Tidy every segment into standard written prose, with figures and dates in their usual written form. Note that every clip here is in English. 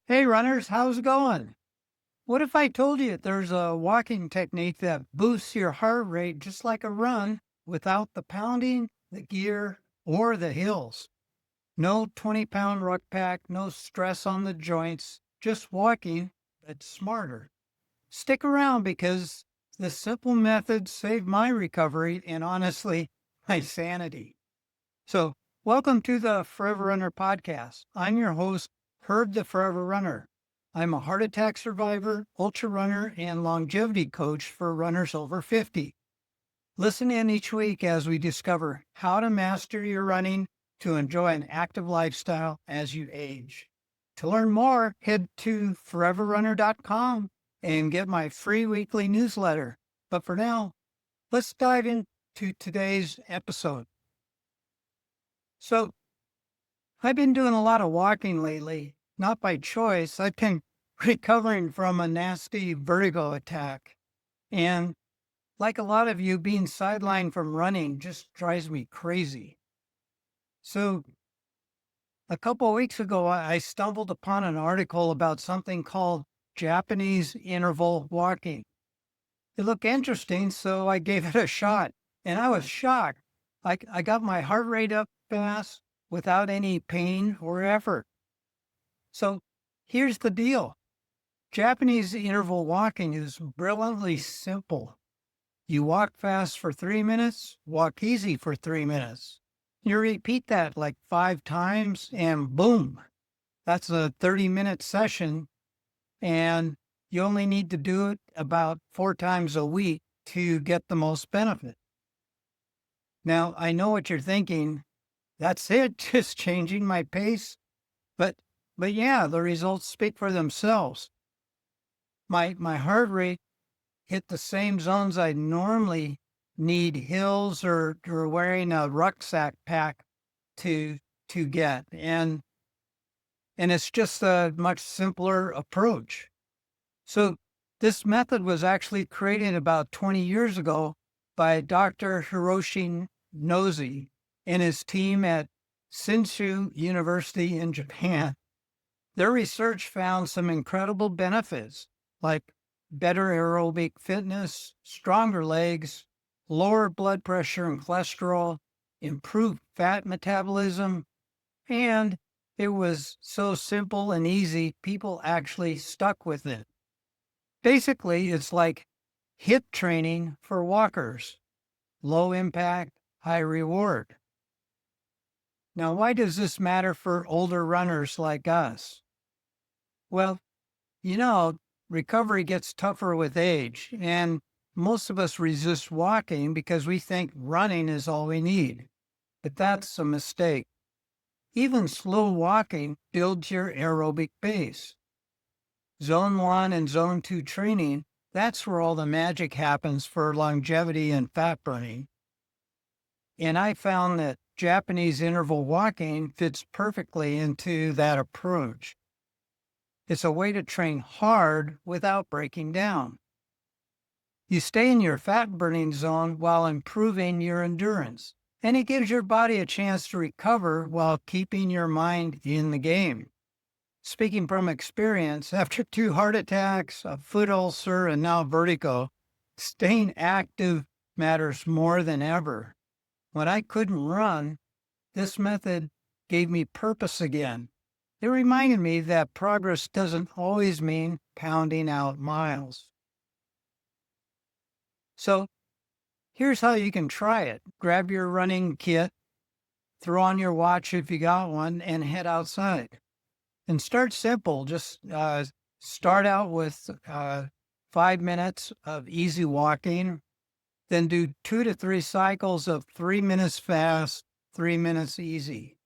Hey runners, how's it going? What if I told you there's a walking technique that boosts your heart rate just like a run without the pounding, the gear, or the hills? No 20-pound ruckpack, no stress on the joints, just walking that's smarter. Stick around because the simple method saved my recovery and honestly, my sanity. So, welcome to the Forever Runner podcast. I'm your host, Herb the Forever Runner. I'm a heart attack survivor, ultra runner, and longevity coach for runners over 50. Listen in each week as we discover how to master your running to enjoy an active lifestyle as you age. To learn more, head to foreverrunner.com and get my free weekly newsletter. But for now, let's dive into today's episode. So, I've been doing a lot of walking lately, not by choice. I've been recovering from a nasty vertigo attack. And like a lot of you, being sidelined from running just drives me crazy. So a couple of weeks ago, I stumbled upon an article about something called Japanese interval walking. It looked interesting, so I gave it a shot. And I was shocked. I got my heart rate up fast without any pain or effort. So here's the deal. Japanese interval walking is brilliantly simple. You walk fast for 3 minutes, walk easy for 3 minutes. You repeat that like 5 times and boom, that's a 30-minute session. And you only need to do it about 4 times a week to get the most benefit. Now, I know what you're thinking. That's it, just changing my pace. But yeah, the results speak for themselves. My heart rate hit the same zones I normally need hills or wearing a rucksack pack to get. And it's just a much simpler approach. So this method was actually created about 20 years ago by Dr. Hiroshi Nozi and his team at Shinshu University in Japan. Their research found some incredible benefits like better aerobic fitness, stronger legs, lower blood pressure and cholesterol, improved fat metabolism, and it was so simple and easy, people actually stuck with it. Basically, it's like HIIT training for walkers, low impact, high reward. Now, why does this matter for older runners like us? Well, recovery gets tougher with age, and most of us resist walking because we think running is all we need. But that's a mistake. Even slow walking builds your aerobic base. Zone 1 and Zone 2 training, that's where all the magic happens for longevity and fat burning. And I found that Japanese interval walking fits perfectly into that approach. It's a way to train hard without breaking down. You stay in your fat burning zone while improving your endurance, and it gives your body a chance to recover while keeping your mind in the game. Speaking from experience, after 2 heart attacks, a foot ulcer, and now vertigo, staying active matters more than ever. When I couldn't run, this method gave me purpose again. It reminded me that progress doesn't always mean pounding out miles. So here's how you can try it. Grab your running kit, throw on your watch if you got one, and head outside. And start simple. Just start out with 5 minutes of easy walking, then do 2 to 3 cycles of 3 minutes fast, 3 minutes easy,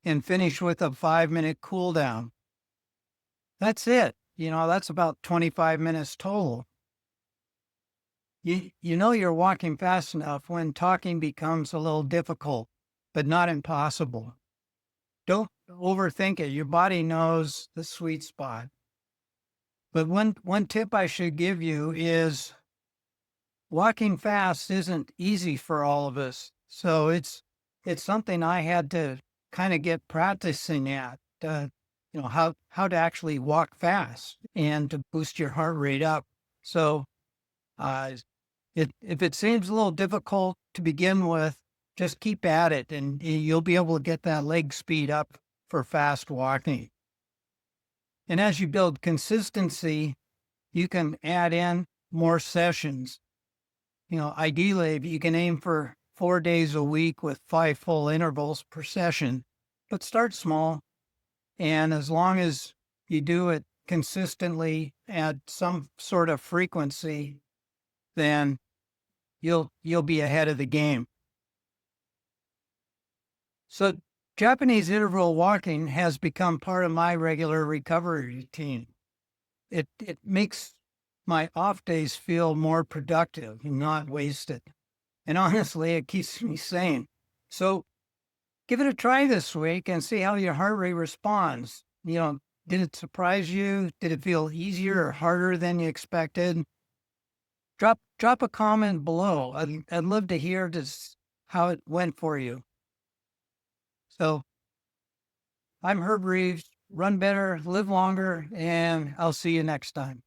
and finish with a 5-minute cool down. That's it. That's about 25 minutes total. You know you're walking fast enough when talking becomes a little difficult, but not impossible. Don't overthink it. Your body knows the sweet spot. But one tip I should give you is walking fast isn't easy for all of us. So it's something I had to kind of get practicing at. how to actually walk fast and to boost your heart rate up. So, uh, if it seems a little difficult to begin with, just keep at it, and you'll be able to get that leg speed up for fast walking. And as you build consistency, you can add in more sessions. Ideally, if you can aim for 4 days a week with 5 full intervals per session, but start small. And as long as you do it consistently at some sort of frequency, then you'll be ahead of the game. So Japanese interval walking has become part of my regular recovery routine. It makes my off days feel more productive and not wasted. And honestly, it keeps me sane. So give it a try this week and see how your heart rate responds. Did it surprise you? Did it feel easier or harder than you expected? Drop a comment below. I'd love to hear just how it went for you. So I'm Herb Reeves. Run better, live longer, and I'll see you next time.